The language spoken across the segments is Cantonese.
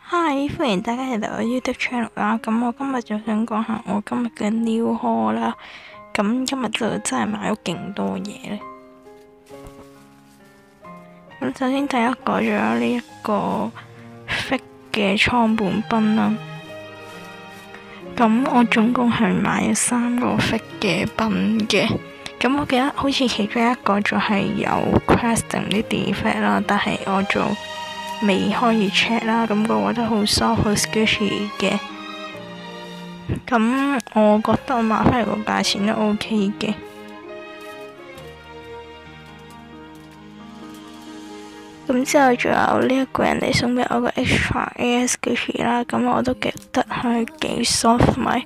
Hi，歡迎大家嚟到我 YouTube channel 啦。咁我今日就想講下我今日嘅 new haul 啦。咁今日就真係買咗勁多嘢咧。咁首先第一個就有呢一個 fake 嘅倉本賓啦。咁我總共係買咗3個 fake 嘅賓嘅。咁我記得好似其中一個就係有 crash 定啲 defect 啦，但係我就未開始 check 啦，咁我覺得好 soft 好 squishy 嘅，咁我覺得我買翻嚟個價錢都 OK 嘅。咁之後仲有呢一個人哋送俾我個 extra AS squishy 啦，咁我都覺得係幾 soft 同埋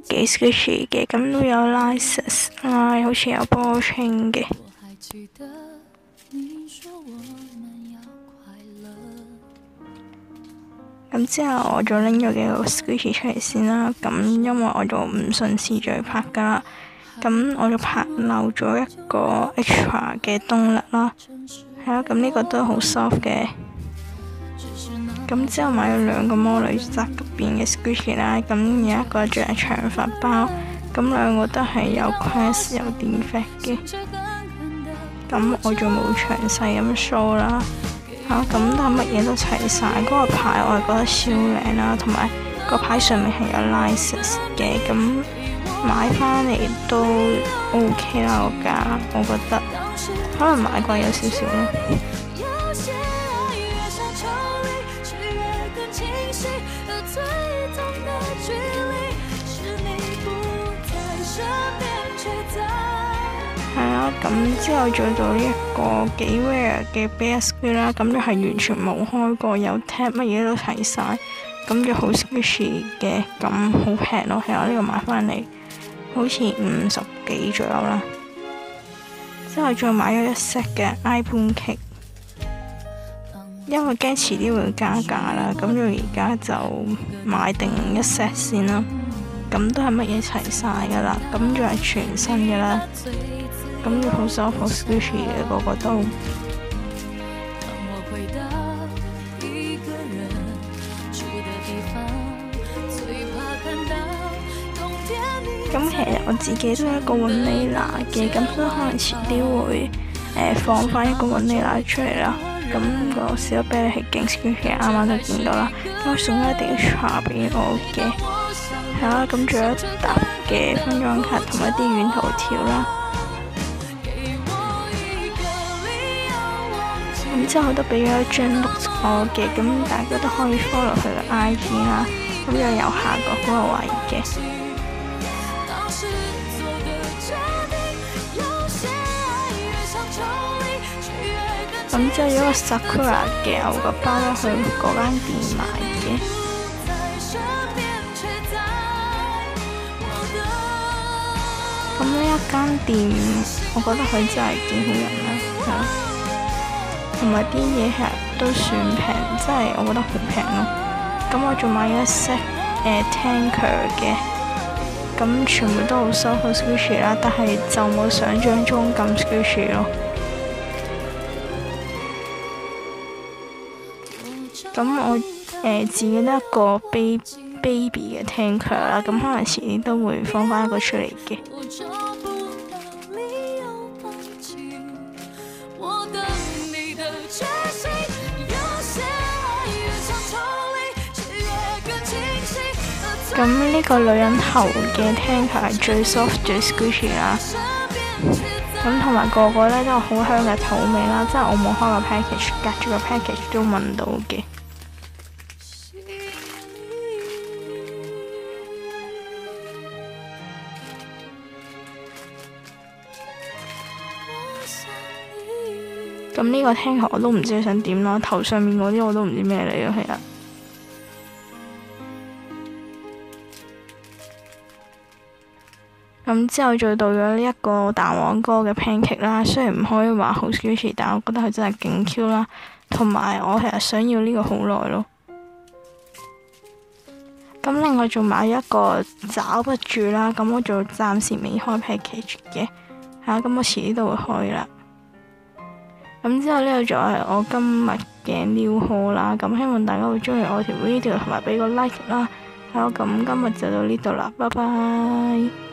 幾 squishy 嘅，咁都有 laces 啦，好似有波清嘅。咁之後我就拎咗幾個 squishy 出嚟先啦，咁因為我就唔順次序拍噶啦，咁我就拍漏咗一個 extra 嘅動力啦，係啦，咁呢個都好 soft 嘅。咁之後買咗2個魔女宅入邊嘅 squishy 啦，咁有一個仲係長髮包，咁2個都係有 crash 有 defect 嘅，咁我就冇詳細咁 show 啦。咁但係乜嘢都齊晒，嗰個牌我係覺得超靚啦，同埋個牌上面係有 laces 嘅，咁買翻嚟都 OK 啦，個價我覺得可能買貴有少少咯。係啦，咁之後再到呢一個幾 rare 嘅 bear squid 啦，咁就係完全冇開過，有 tap 乜嘢都齊晒，咁就好 squishy 嘅，咁好平咯，係啊，呢個買翻嚟好似50幾左右啦。之後再買咗一 set 嘅 iPhone cake， 因為驚遲啲會加價啦，咁就而家就買定一 set 先啦。咁都係乜嘢齊晒噶啦，咁就係全新嘅啦。咁就好 soft 好 squishy 嘅，個個都。咁其實我自己都有一個雲呢拿嘅，咁所以可能遲啲會放翻一個雲呢拿出嚟啦。咁個小啤梨係勁 squishy，啱啱就見到啦。咁我送咗一啲 extra 俾我嘅，係啦。咁仲有一沓嘅分裝卡同埋啲軟圖條啦。咁之後都俾咗一張 note 我嘅，咁大家都可以 follow 佢嘅 IG 啦，咁就右下角嗰個位嘅。咁之後有個 Sakura 嘅牛角包啦，去嗰間店買嘅。咁呢一間店，我覺得佢真係幾好飲啦，係咯。同埋啲嘢其實都算平，真係我覺得好平咯。咁我仲買咗一 set tanker 嘅，咁全部都好 soft 好 squishy 啦，但係就冇想象中咁 squishy 咯。咁我自己都一個 baby 嘅 tanker 啦，咁可能遲啲都會放翻一個出嚟嘅。咁呢個女人頭嘅 tanker 係最 soft 最 squishy 啦，咁同埋個個咧都有好香嘅土味啦，即係我冇開個 package， 隔住個 package 都聞到嘅。咁呢個 tanker 我都唔知想點啦，頭上面嗰啲我都唔知咩嚟咯，其實。咁之後再到咗呢一個蛋黃哥嘅 pancake 啦，雖然唔可以話好 squishy， 但我覺得佢真係勁 Q 啦，同埋我其實想要呢個好耐咯。咁另外仲買咗一個找不住啦，咁我就暫時未開 package 嘅，咁我遲啲都會開啦。咁之後呢個就係我今日嘅 new haul 啦，咁希望大家會中意我條 video 同埋俾個 like 啦。好，咁今日就到呢度啦，拜拜。